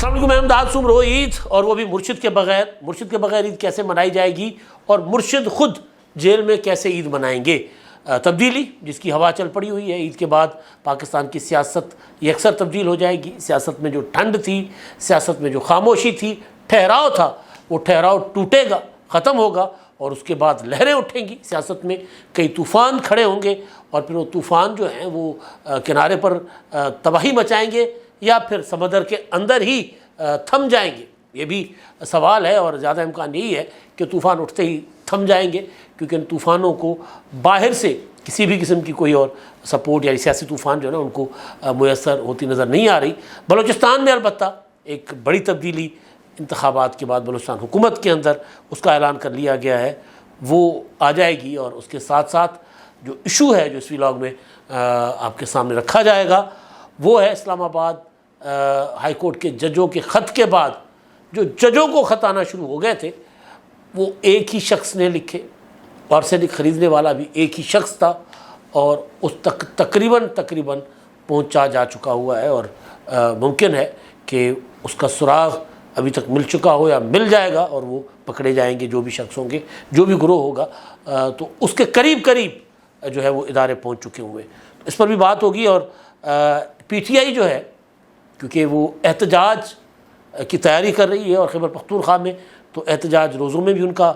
السلام علیکم، میں امداد سمرو۔ عید اور وہ بھی مرشد کے بغیر عید کیسے منائی جائے گی اور مرشد خود جیل میں کیسے عید منائیں گے؟ تبدیلی جس کی ہوا چل پڑی ہوئی ہے، عید کے بعد پاکستان کی سیاست یکسر تبدیل ہو جائے گی۔ سیاست میں جو ٹھنڈ تھی، سیاست میں جو خاموشی تھی، ٹھہراؤ تھا، وہ ٹھہراؤ ٹوٹے گا، ختم ہوگا، اور اس کے بعد لہریں اٹھیں گی سیاست میں، کئی طوفان کھڑے ہوں گے، اور پھر وہ طوفان جو ہیں وہ کنارے پر تباہی مچائیں گے یا پھر سمندر کے اندر ہی تھم جائیں گے۔ یہ بھی سوال ہے، اور زیادہ امکان یہی ہے کہ طوفان اٹھتے ہی تھم جائیں گے، کیونکہ ان طوفانوں کو باہر سے کسی بھی قسم کی کوئی اور سپورٹ، یعنی سیاسی طوفان جو ہے نا ان کو میسر ہوتی نظر نہیں آ رہی۔ بلوچستان میں البتہ ایک بڑی تبدیلی انتخابات کے بعد بلوچستان حکومت کے اندر اس کا اعلان کر لیا گیا ہے، وہ آ جائے گی، اور اس کے ساتھ ساتھ جو ایشو ہے جو اس ویلاگ میں آپ کے سامنے رکھا جائے گا وہ ہے اسلام آباد ہائی کورٹ کے ججوں کے خط کے بعد جو ججوں کو خط آنا شروع ہو گئے تھے، وہ ایک ہی شخص نے لکھے، آرسینک خریدنے والا بھی ایک ہی شخص تھا، اور اس تک تقریباً پہنچا جا چکا ہوا ہے، اور ممکن ہے کہ اس کا سراغ ابھی تک مل چکا ہو یا مل جائے گا، اور وہ پکڑے جائیں گے جو بھی شخص ہوں گے، جو بھی گروہ ہوگا، تو اس کے قریب جو ہے وہ ادارے پہنچ چکے ہوئے۔ اس پر بھی بات ہوگی، اور پی ٹی آئی جو ہے کیونکہ وہ احتجاج کی تیاری کر رہی ہے، اور خیبر پختونخوا میں تو احتجاج روزوں میں بھی ان کا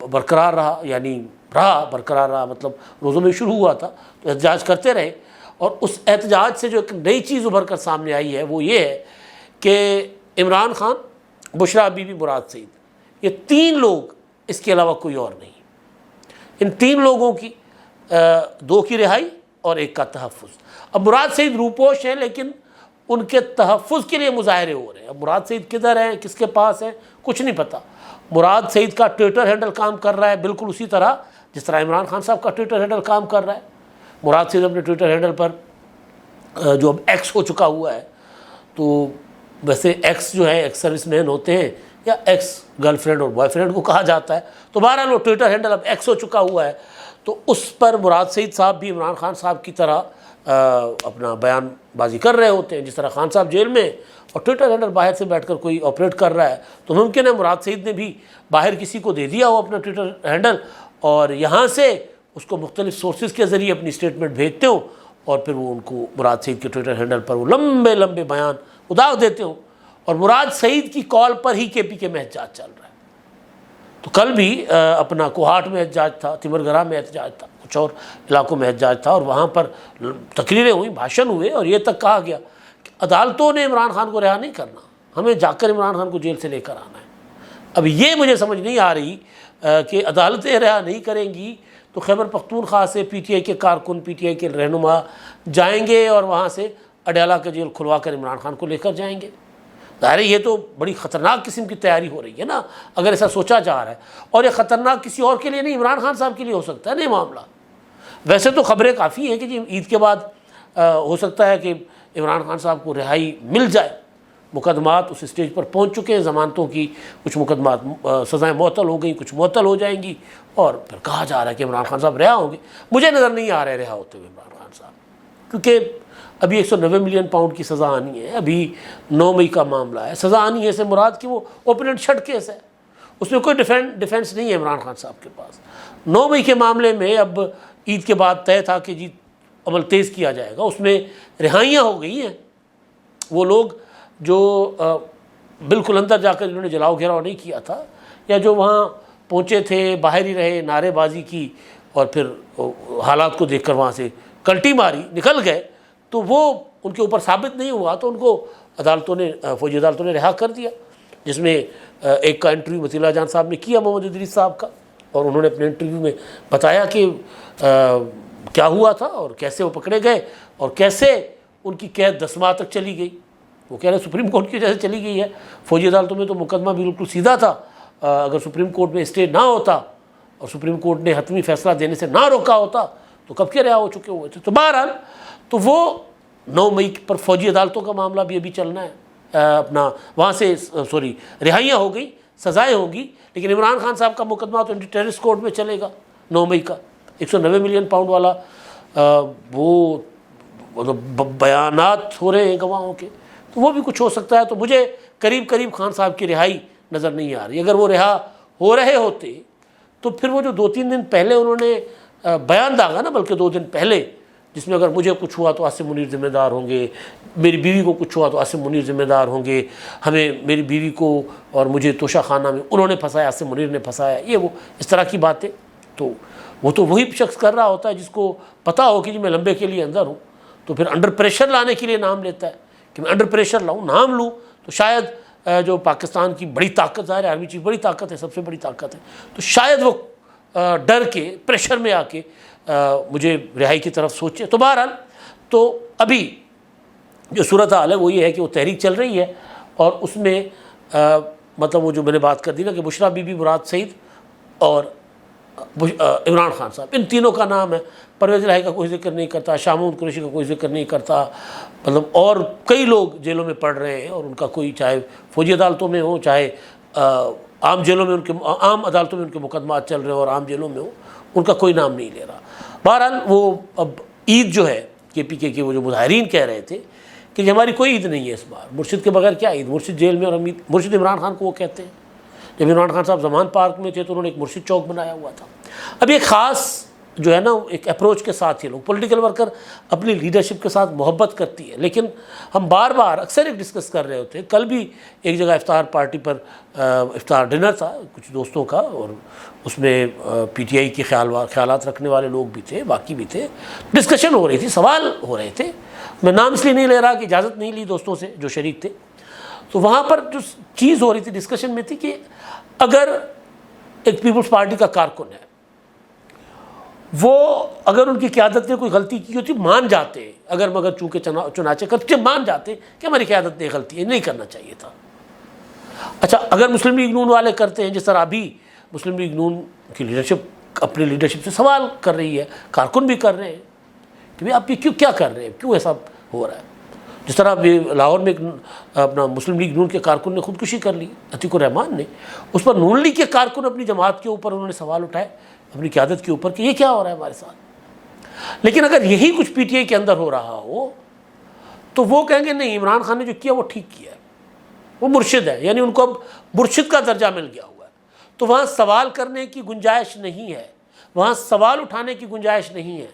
برقرار رہا، مطلب روزوں میں شروع ہوا تھا تو احتجاج کرتے رہے، اور اس احتجاج سے جو ایک نئی چیز ابھر کر سامنے آئی ہے وہ یہ ہے کہ عمران خان، بشریٰ بی بی، مراد سعید، یہ تین لوگ، اس کے علاوہ کوئی اور نہیں، ان تین لوگوں کی دو کی رہائی اور ایک کا تحفظ۔ اب مراد سعید روپوش ہیں، لیکن ان کے تحفظ کے لیے مظاہرے ہو رہے ہیں۔ اب مراد سعید کدھر ہیں، کس کے پاس ہیں، کچھ نہیں پتہ۔ مراد سعید کا ٹویٹر ہینڈل کام کر رہا ہے بالکل اسی طرح جس طرح عمران خان صاحب کا ٹویٹر ہینڈل کام کر رہا ہے۔ مراد سعید اپنے ٹویٹر ہینڈل پر جو اب ایکس ہو چکا ہوا ہے، تو ویسے ایکس جو ہے ایکس سروس مین ہوتے ہیں یا ایکس گرل فرینڈ اور بوائے فرینڈ کو کہا جاتا ہے، تو بہرحال وہ ٹویٹر ہینڈل اب ایکس ہو چکا ہوا ہے، تو اس پر مراد سعید صاحب بھی عمران خان صاحب کی طرح اپنا بیان بازی کر رہے ہوتے ہیں۔ جس طرح خان صاحب جیل میں اور ٹویٹر ہینڈل باہر سے بیٹھ کر کوئی آپریٹ کر رہا ہے، تو ممکن ہے مراد سعید نے بھی باہر کسی کو دے دیا ہو اپنا ٹویٹر ہینڈل، اور یہاں سے اس کو مختلف سورسز کے ذریعے اپنی اسٹیٹمنٹ بھیجتے ہوں، اور پھر وہ ان کو مراد سعید کے ٹویٹر ہینڈل پر وہ لمبے بیان ادا دیتے ہوں، اور مراد سعید کی کال پر ہی کے پی کے میں احتجاج چل رہا ہے۔ تو کل بھی اپنا کوہاٹ میں احتجاج تھا، تمرگرہ میں احتجاج تھا، کچھ اور علاقوں میں احتجاج تھا، اور وہاں پر تقریریں ہوئیں، بھاشن ہوئے، اور یہ تک کہا گیا کہ عدالتوں نے عمران خان کو رہا نہیں کرنا، ہمیں جا کر عمران خان کو جیل سے لے کر آنا ہے۔ اب یہ مجھے سمجھ نہیں آ رہی کہ عدالتیں رہا نہیں کریں گی تو خیبر پختونخوا سے پی ٹی آئی کے کارکن، پی ٹی آئی کے رہنما جائیں گے اور وہاں سے اڈیالہ کا جیل کھلوا کر عمران خان کو لے کر جائیں گے۔ ظاہر ہے یہ تو بڑی خطرناک قسم کی تیاری ہو رہی ہے نا، اگر ایسا سوچا جا رہا ہے، اور یہ خطرناک کسی اور کے لیے نہیں، عمران خان صاحب کے لیے ہو سکتا ہے نا یہ معاملہ۔ ویسے تو خبریں کافی ہیں کہ جی عید کے بعد ہو سکتا ہے کہ عمران خان صاحب کو رہائی مل جائے، مقدمات اس اسٹیج پر پہنچ چکے ہیں، ضمانتوں کی کچھ مقدمات سزائیں معطل ہو گئیں، کچھ معطل ہو جائیں گی، اور پھر کہا جا رہا ہے کہ عمران خان صاحب رہا ہوں گے۔ مجھے نظر نہیں آ رہے رہا ہوتے ہوئے عمران خان صاحب، کیونکہ ابھی 190 ملین پاؤنڈ کی سزا آنی ہے، ابھی 9 مئی کا معاملہ ہے، سزا آنی ہے سے مراد کہ وہ اوپننٹ شٹ کیس ہے، اس میں کوئی ڈیفینس نہیں ہے عمران خان صاحب کے پاس۔ 9 مئی کے معاملے میں اب عید کے بعد طے تھا کہ جی عمل تیز کیا جائے گا، اس میں رہائیاں ہو گئی ہیں۔ وہ لوگ جو بالکل اندر جا کر جنہوں نے جلاؤ گھیراؤ نہیں کیا تھا، یا جو وہاں پہنچے تھے، باہر ہی رہے، نعرے بازی کی، اور پھر حالات کو دیکھ کر وہاں سے کلٹی ماری نکل گئے، تو وہ ان کے اوپر ثابت نہیں ہوا، تو ان کو فوجی عدالتوں نے رہا کر دیا، جس میں ایک کا انٹرویو وسیلہ جان صاحب نے کیا، محمد ادریس صاحب کا، اور انہوں نے اپنے انٹرویو میں بتایا کہ کیا ہوا تھا اور کیسے وہ پکڑے گئے اور کیسے ان کی قید 10 ماہ تک چلی گئی۔ وہ کہہ رہے ہیں سپریم کورٹ کی وجہ سے چلی گئی ہے، فوجی عدالتوں میں تو مقدمہ بالکل سیدھا تھا، اگر سپریم کورٹ میں اسٹے نہ ہوتا اور سپریم کورٹ نے حتمی فیصلہ دینے سے نہ روکا ہوتا تو کب کے رہا ہو چکے ہوئے تھے۔ تو بہرحال تو وہ 9 مئی پر فوجی عدالتوں کا معاملہ بھی ابھی چلنا ہے، اپنا وہاں سے رہائیاں ہو گئی، سزائیں ہوں گی، لیکن عمران خان صاحب کا مقدمہ تو ٹیررسٹ کورٹ میں چلے گا 9 مئی کا۔ 190 ملین پاؤنڈ والا وہ بیانات ہو رہے ہیں گواہوں کے، تو وہ بھی کچھ ہو سکتا ہے. تو مجھے قریب قریب خان صاحب کی رہائی نظر نہیں آ رہی. اگر وہ رہا ہو رہے ہوتے تو پھر وہ جو 2-3 دن پہلے انہوں نے بیان داغا نا، بلکہ 2 دن پہلے، جس میں اگر مجھے کچھ ہوا تو عاصم منیر ذمہ دار ہوں گے، میری بیوی کو کچھ ہوا تو عاصم منیر ذمہ دار ہوں گے، ہمیں میری بیوی کو اور مجھے توشہ خانہ میں انہوں نے پھنسایا، عاصم منیر نے پھنسایا، یہ وہ اس طرح کی باتیں. تو وہ تو وہی شخص کر رہا ہوتا ہے جس کو پتہ ہو کہ جی میں لمبے کے لیے اندر ہوں، تو پھر انڈر پریشر لانے کے لیے نام لیتا ہے کہ میں انڈر پریشر لاؤں، نام لوں. تو شاید جو پاکستان کی بڑی طاقت، ظاہر ہے آرمی چیف بڑی طاقت ہے، سب سے بڑی طاقت ہے، تو شاید وہ ڈر کے پریشر میں آ کے مجھے رہائی کی طرف سوچے. تو بہرحال تو ابھی جو صورتحال ہے وہ یہ ہے کہ وہ تحریک چل رہی ہے، اور اس میں مطلب وہ جو میں نے بات کر دی نا کہ بشریٰ بی بی، مراد سعید اور عمران خان صاحب، ان تینوں کا نام ہے. پرویز الہی کا کوئی ذکر نہیں کرتا، شاہ محمود قریشی کا کوئی ذکر نہیں کرتا، مطلب اور کئی لوگ جیلوں میں پڑ رہے ہیں، اور ان کا کوئی چاہے فوجی عدالتوں میں ہو، چاہے عام جیلوں میں عام عدالتوں میں ان کے مقدمات چل رہے ہوں اور عام جیلوں میں ہو، ان کا کوئی نام نہیں لے رہا. بہرحال وہ اب عید جو ہے KPK کے وہ جو مظاہرین کہہ رہے تھے کہ ہماری کوئی عید نہیں ہے اس بار، مرشد کے بغیر کیا عید، مرشد جیل میں، اور مرشد عمران خان کو وہ کہتے ہیں. جب عمران خان صاحب زمان پارک میں تھے تو انہوں نے ایک مرشد چوک بنایا ہوا تھا. اب ایک خاص جو ہے نا ایک اپروچ کے ساتھ یہ لوگ پولیٹیکل ورکر اپنی لیڈرشپ کے ساتھ محبت کرتی ہے، لیکن ہم بار بار اکثر ایک ڈسکس کر رہے ہوتے ہیں. کل بھی ایک جگہ افطار پارٹی پر افطار ڈنر تھا کچھ دوستوں کا، اور اس میں PTI کے خیالات رکھنے والے لوگ بھی تھے، باقی بھی تھے، ڈسکشن ہو رہی تھی، سوال ہو رہے تھے. میں نام اس لیے نہیں لے رہا کہ اجازت نہیں لی دوستوں سے جو شریک تھے. تو وہاں پر جو چیز ہو رہی تھی ڈسکشن میں تھی کہ اگر ایک پیپلز پارٹی کا کارکن ہے، وہ اگر ان کی قیادت نے کوئی غلطی کی ہوتی مان جاتے، اگر مگر چونکہ چنانچہ کرتے مان جاتے کہ ہماری قیادت نے غلطی ہے، نہیں کرنا چاہیے تھا. اچھا اگر مسلم لیگ نون والے کرتے ہیں، جس طرح ابھی مسلم لیگ نون کی لیڈرشپ اپنی لیڈرشپ سے سوال کر رہی ہے، کارکن بھی کر رہے ہیں کہ بھئی آپ یہ کیا کر رہے ہیں، کیوں ایسا ہو رہا ہے. جس طرح لاہور میں اپنا مسلم لیگ نون کے کارکن نے خودکشی کر لی، عتیق الرحمان نے، اس پر نون لیگ کے کارکن اپنی جماعت کے اوپر انہوں نے سوال اٹھائے، اپنی قیادت کے اوپر کہ یہ کیا ہو رہا ہے ہمارے ساتھ. لیکن اگر یہی کچھ PTI کے اندر ہو رہا ہو تو وہ کہیں گے نہیں، عمران خان نے جو کیا وہ ٹھیک کیا ہے، وہ مرشد ہے، یعنی ان کو اب مرشد کا درجہ مل گیا ہوا ہے. تو وہاں سوال کرنے کی گنجائش نہیں ہے، وہاں سوال اٹھانے کی گنجائش نہیں ہے.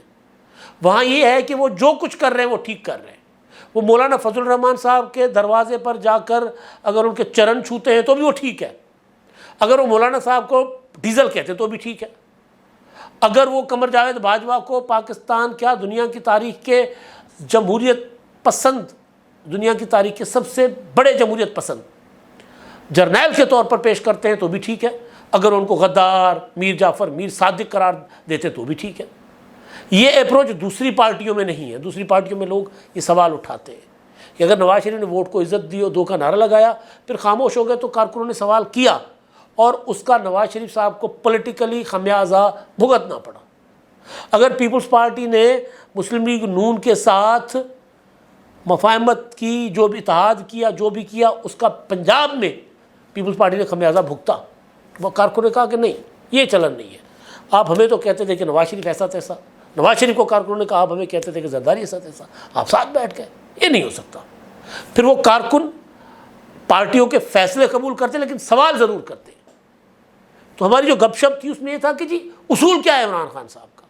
وہاں یہ ہے کہ وہ جو کچھ کر رہے ہیں وہ ٹھیک کر رہے ہیں. وہ مولانا فضل الرحمان صاحب کے دروازے پر جا کر اگر ان کے چرن چھوتے ہیں تو بھی وہ ٹھیک ہے، اگر وہ مولانا صاحب کو ڈیزل کہتے ہیں تو بھی ٹھیک ہے، اگر وہ قمر جاوید باجوہ کو پاکستان کیا دنیا کی تاریخ کے جمہوریت پسند، دنیا کی تاریخ کے سب سے بڑے جمہوریت پسند جرنیل کے طور پر پیش کرتے ہیں تو بھی ٹھیک ہے، اگر ان کو غدار، میر جعفر، میر صادق قرار دیتے تو بھی ٹھیک ہے. یہ اپروچ دوسری پارٹیوں میں نہیں ہے. دوسری پارٹیوں میں لوگ یہ سوال اٹھاتے ہیں کہ اگر نواز شریف نے ووٹ کو عزت دی اور 2 کا نعرہ لگایا پھر خاموش ہو گئے تو کارکنوں نے سوال کیا اور اس کا نواز شریف صاحب کو پولیٹیکلی خمیازہ بھگتنا پڑا. اگر پیپلز پارٹی نے مسلم لیگ نون کے ساتھ مفاہمت کی، جو بھی اتحاد کیا، جو بھی کیا، اس کا پنجاب میں پیپلز پارٹی نے خمیازہ بھگتا. وہ کارکنوں نے کہا کہ نہیں یہ چلن نہیں ہے، آپ ہمیں تو کہتے تھے کہ نواز شریف ایسا تیسا، نواز شریف کو کارکنوں نے کہا آپ ہمیں کہتے تھے کہ زرداری ایسا تیسا، آپ ساتھ بیٹھ گئے، یہ نہیں ہو سکتا. پھر وہ کارکن پارٹیوں کے فیصلے قبول کرتے لیکن سوال ضرور کرتے. تو ہماری جو گپ شپ تھی اس میں یہ تھا کہ جی اصول کیا ہے عمران خان صاحب کا.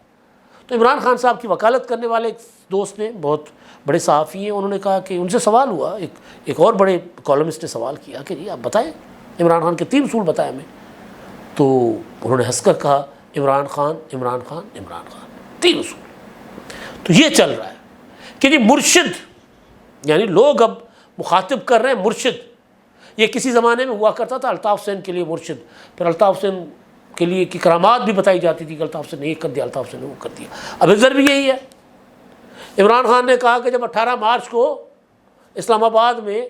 تو عمران خان صاحب کی وکالت کرنے والے ایک دوست نے، بہت بڑے صحافی ہیں، انہوں نے کہا کہ ان سے سوال ہوا، ایک اور بڑے کالمسٹ نے سوال کیا کہ جی آپ بتائیں عمران خان کے 3 اصول بتائیں ہمیں. تو انہوں نے ہنس کر کہا عمران خان عمران خان عمران خان، 3 اصول. تو یہ چل رہا ہے کہ جی مرشد، یعنی لوگ اب مخاطب کر رہے ہیں مرشد. یہ کسی زمانے میں ہوا کرتا تھا الطاف حسین کے لیے مرشد، پھر الطاف حسین کے لیے کی کرامات بھی بتائی جاتی تھی کہ الطاف حسین نے یہ کر دیا، الطاف حسین نے وہ کر دیا. اب ادھر بھی یہی ہے. عمران خان نے کہا کہ جب 18 مارچ کو اسلام آباد میں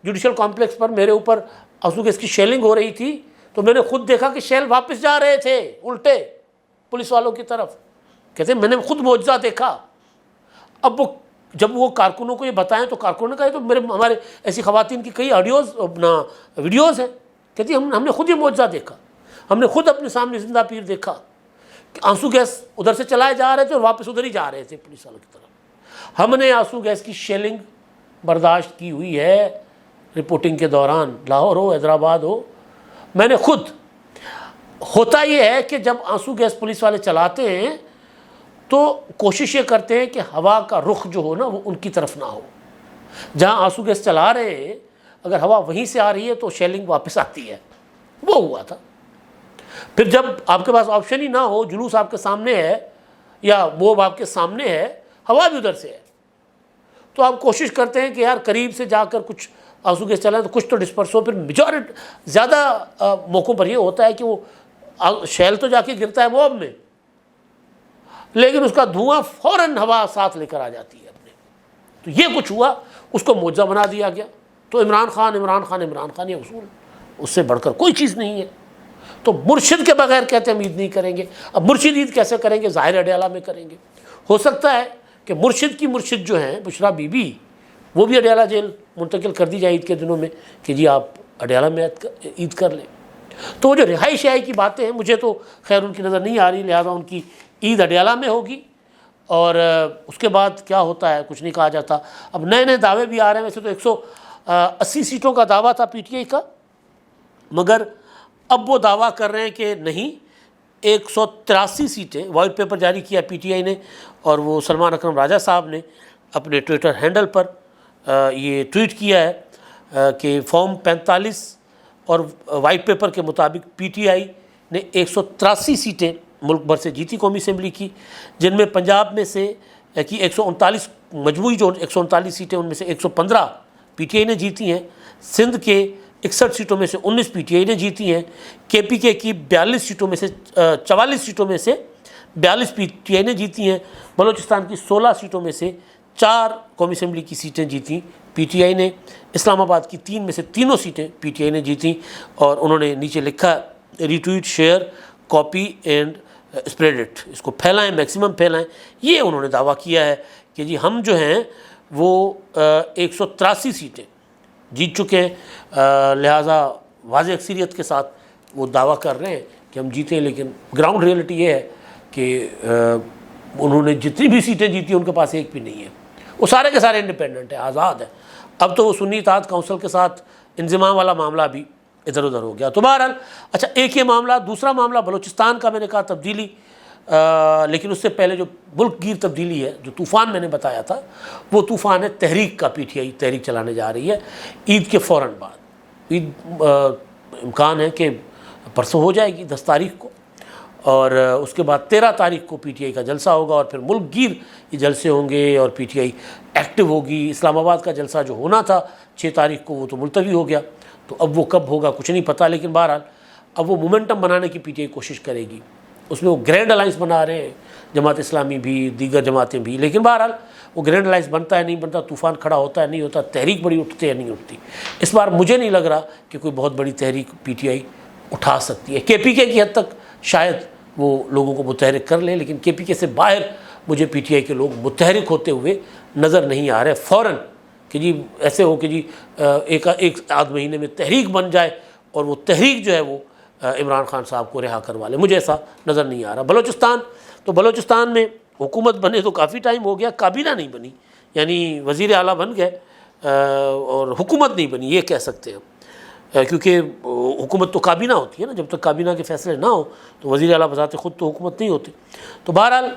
جوڈیشل کمپلیکس پر میرے اوپر آنسو گیس کی شیلنگ ہو رہی تھی تو میں نے خود دیکھا کہ شیل واپس جا رہے تھے الٹے پولیس والوں کی طرف. کہتے ہیں میں نے خود معجزہ دیکھا. اب وہ جب وہ کارکنوں کو یہ بتائیں تو کارکنوں نے کہا تو ہمارے ایسی خواتین کی کئی ویڈیوز ہیں، کہتی ہم نے خود یہ معجزہ دیکھا، ہم نے خود اپنے سامنے زندہ پیر دیکھا کہ آنسو گیس ادھر سے چلائے جا رہے تھے اور واپس ادھر ہی جا رہے تھے پولیس والوں کی طرف. ہم نے آنسو گیس کی شیلنگ برداشت کی ہوئی ہے رپورٹنگ کے دوران، لاہور ہو حیدرآباد ہو. میں نے خود، ہوتا یہ ہے کہ جب آنسو گیس پولیس والے چلاتے ہیں تو کوشش یہ کرتے ہیں کہ ہوا کا رخ جو ہو نا وہ ان کی طرف نہ ہو. جہاں آنسو گیس چلا رہے ہیں اگر ہوا وہیں سے آ رہی ہے تو شیلنگ واپس آتی ہے. وہ ہوا تھا. پھر جب آپ کے پاس آپشن ہی نہ ہو، جلوس آپ کے سامنے ہے یا موب آپ کے سامنے ہے، ہوا بھی ادھر سے ہے، تو آپ کوشش کرتے ہیں کہ یار قریب سے جا کر کچھ آنسو گیس چلائیں تو کچھ تو ڈسپرس ہو. پھر زیادہ موقعوں پر یہ ہوتا ہے کہ وہ شیل تو جا کے گرتا ہے موب میں، لیکن اس کا دھواں فوراً ہوا ساتھ لے کر آ جاتی ہے اپنے. تو یہ کچھ ہوا، اس کو معجزہ بنا دیا گیا. تو عمران خان یہ اصول، اس سے بڑھ کر کوئی چیز نہیں ہے. تو مرشد کے بغیر کہتے ہیں ہم عید نہیں کریں گے. اب مرشد عید کیسے کریں گے؟ ظاہر اڈیالہ میں کریں گے. ہو سکتا ہے کہ مرشد کی مرشد جو ہیں بشرا بی بی، وہ بھی اڈیالہ جیل منتقل کر دی جائے عید کے دنوں میں کہ جی آپ اڈیالہ میں عید کر لیں. تو وہ جو رہائی شہائی کی باتیں ہیں مجھے تو خیر ان کی نظر نہیں آ رہی، لہٰذا ان کی عید اڈیالہ میں ہوگی. اور اس کے بعد کیا ہوتا ہے کچھ نہیں کہا جاتا. اب نئے نئے دعوے بھی آ رہے ہیں. ویسے تو 180 سیٹوں کا دعویٰ تھا پی ٹی آئی کا، مگر اب وہ دعویٰ کر رہے ہیں کہ نہیں، 183 سیٹیں. وائٹ پیپر جاری کیا پی ٹی آئی نے، اور وہ سلمان اکرم راجہ صاحب نے اپنے ٹویٹر ہینڈل پر یہ ٹویٹ کیا ہے کہ فارم 45 اور وائٹ پیپر کے مطابق پی ٹی آئی نے 183 سیٹیں ملک بھر سے جیتی قومی اسمبلی کی، جن میں پنجاب میں سے کی 139 مجموعی جو 139 سیٹیں ان میں سے 115 پی ٹی آئی نے جیتی ہیں. سندھ کے 61 سیٹوں میں سے 19 پی ٹی آئی نے جیتی ہیں. کے پی کے کی 44 سیٹوں میں سے 44 سیٹوں میں سے 42 پی ٹی آئی نے جیتی ہیں. بلوچستان کی 16 سیٹوں میں سے 4 قومی اسمبلی کی سیٹیں جیتیں پی ٹی آئی نے. اسلام آباد کی 3 میں سے 3 سیٹیں پی ٹی آئی نے جیتیں. اور انہوں نے نیچے لکھا retweet, share, copy and spread it, اس کو پھیلائیں، میکسیمم پھیلائیں. یہ انہوں نے دعویٰ کیا ہے کہ جی ہم جو ہیں وہ 183 سیٹیں جیت چکے ہیں. لہٰذا واضح اکثریت کے ساتھ وہ دعویٰ کر رہے ہیں کہ ہم جیتے ہیں. لیکن گراؤنڈ ریئلٹی یہ ہے کہ انہوں نے جتنی بھی سیٹیں جیتی ان کے پاس ایک بھی نہیں ہے. وہ سارے کے سارے انڈیپینڈنٹ ہیں، آزاد ہیں. اب تو وہ سنی اتحاد کونسل کے ساتھ انضمام والا معاملہ بھی ادھر ادھر ہو گیا. تو بہرحال اچھا ایک یہ معاملہ. دوسرا معاملہ بلوچستان کا، میں نے کہا تبدیلی، لیکن اس سے پہلے جو ملک گیر تبدیلی ہے، جو طوفان میں نے بتایا تھا، وہ طوفان ہے تحریک کا. پی ٹی آئی تحریک چلانے جا رہی ہے عید کے فوراً بعد. عید امکان ہے کہ پرسوں ہو جائے گی 10 تاریخ کو، اور اس کے بعد 13 تاریخ کو پی ٹی آئی کا جلسہ ہوگا، اور پھر ملک گیر یہ جلسے ہوں گے اور پی ٹی آئی ایکٹیو ہوگی. اسلام آباد کا جلسہ جو ہونا تھا 6 تاریخ کو وہ تو ملتوی ہو گیا. تو اب وہ کب ہوگا کچھ نہیں پتہ، لیکن بہرحال اب وہ مومنٹم بنانے کی پی ٹی آئی کوشش کرے گی. اس میں وہ گرینڈ الائنس بنا رہے ہیں، جماعت اسلامی بھی، دیگر جماعتیں بھی. لیکن بہرحال وہ گرینڈ الائنس بنتا ہے نہیں بنتا، طوفان کھڑا ہوتا ہے نہیں ہوتا، تحریک بڑی اٹھتی ہے نہیں اٹھتی. اس بار مجھے نہیں لگ رہا کہ کوئی بہت بڑی تحریک پی ٹی آئی اٹھا سکتی ہے. کے پی کے کی حد تک شاید وہ لوگوں کو متحرک کر لیں، لیکن کے پی کے سے باہر مجھے پی ٹی آئی کے لوگ متحرک ہوتے ہوئے نظر نہیں آ رہے فوراً کہ جی ایسے ہو کہ جی ایک آدھ مہینے میں تحریک بن جائے اور وہ تحریک جو ہے وہ عمران خان صاحب کو رہا کروا لے. مجھے ایسا نظر نہیں آ رہا. بلوچستان میں حکومت بنے تو کافی ٹائم ہو گیا، کابینہ نہیں بنی، یعنی وزیر اعلیٰ بن گئے اور حکومت نہیں بنی، یہ کہہ سکتے ہیں. کیونکہ حکومت تو کابینہ ہوتی ہے نا، جب تک کابینہ کے فیصلے نہ ہوں تو وزیر اعلیٰ بذات خود تو حکومت نہیں ہوتی. تو بہرحال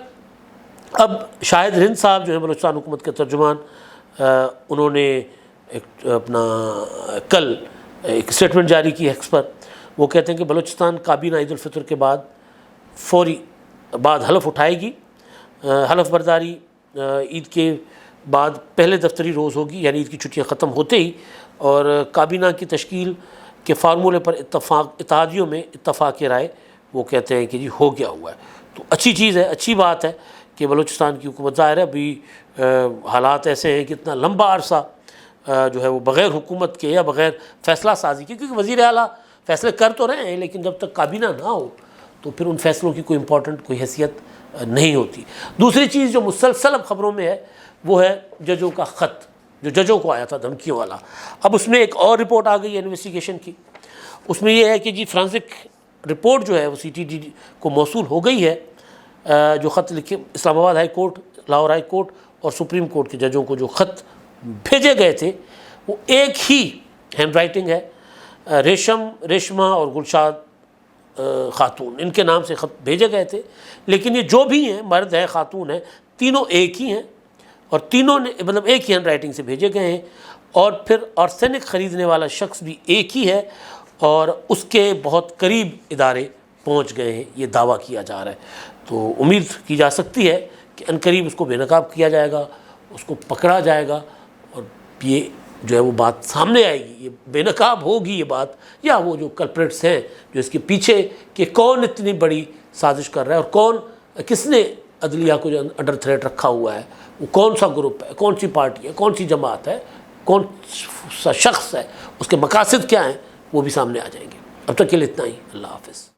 اب شاہد ہند صاحب جو ہیں بلوچستان حکومت کے ترجمان، انہوں نے اپنا کل ایک اسٹیٹمنٹ جاری کی ایکس پر. وہ کہتے ہیں کہ بلوچستان کابینہ عید الفطر کے بعد فوری بعد حلف اٹھائے گی. حلف برداری عید کے بعد پہلے دفتری روز ہوگی، یعنی عید کی چھٹیاں ختم ہوتے ہی. اور کابینہ کی تشکیل کے فارمولے پر اتحادیوں میں اتفاق رائے وہ کہتے ہیں کہ جی ہو گیا ہوا ہے. تو اچھی چیز ہے، اچھی بات ہے کہ بلوچستان کی حکومت، ظاہر ہے ابھی حالات ایسے ہیں کہ اتنا لمبا عرصہ جو ہے وہ بغیر حکومت کے یا بغیر فیصلہ سازی کے، کیونکہ وزیر اعلیٰ فیصلے کر تو رہے ہیں لیکن جب تک کابینہ نہ ہو تو پھر ان فیصلوں کی کوئی امپورٹنٹ کوئی حیثیت نہیں ہوتی. دوسری چیز جو مسلسل اب خبروں میں ہے وہ ہے ججوں کا خط جو ججوں کو آیا تھا دھمکیوں والا. اب اس میں ایک اور رپورٹ آ گئی ہے انویسٹیگیشن کی. اس میں یہ ہے کہ جی فرانسک رپورٹ جو ہے وہ سی ٹی ڈی کو موصول ہو گئی ہے، جو خط لکھے اسلام آباد high court, Lahore high court اور سپریم کورٹ کے ججوں کو جو خط بھیجے گئے تھے وہ ایک ہی ہینڈ رائٹنگ ہے، ریشمہ اور گلشاد خاتون، ان کے نام سے خط بھیجے گئے تھے، لیکن یہ جو بھی ہیں، مرد ہے خاتون ہے، تینوں ایک ہی ہیں، اور تینوں نے مطلب ایک ہی ہینڈ رائٹنگ سے بھیجے گئے ہیں، اور پھر آرسینک خریدنے والا شخص بھی ایک ہی ہے، اور اس کے بہت قریب ادارے پہنچ گئے ہیں، یہ دعویٰ کیا جا رہا ہے۔ تو امید کی جا سکتی ہے کہ عنقریب اس کو بے نقاب کیا جائے گا، اس کو پکڑا جائے گا، اور یہ جو ہے وہ بات سامنے آئے گی، یہ بے نقاب ہوگی یہ بات، یا وہ جو کلپریٹس ہیں جو اس کے پیچھے کہ کون اتنی بڑی سازش کر رہا ہے، اور کون کس نے عدلیہ کو جو انڈر تھریٹ رکھا ہوا ہے، وہ کون سا گروپ ہے، کون سی پارٹی ہے، کون سی جماعت ہے، کون سا شخص ہے، اس کے مقاصد کیا ہیں، وہ بھی سامنے آ جائیں گے۔ اب تک کے لیے اتنا ہی، اللہ حافظ۔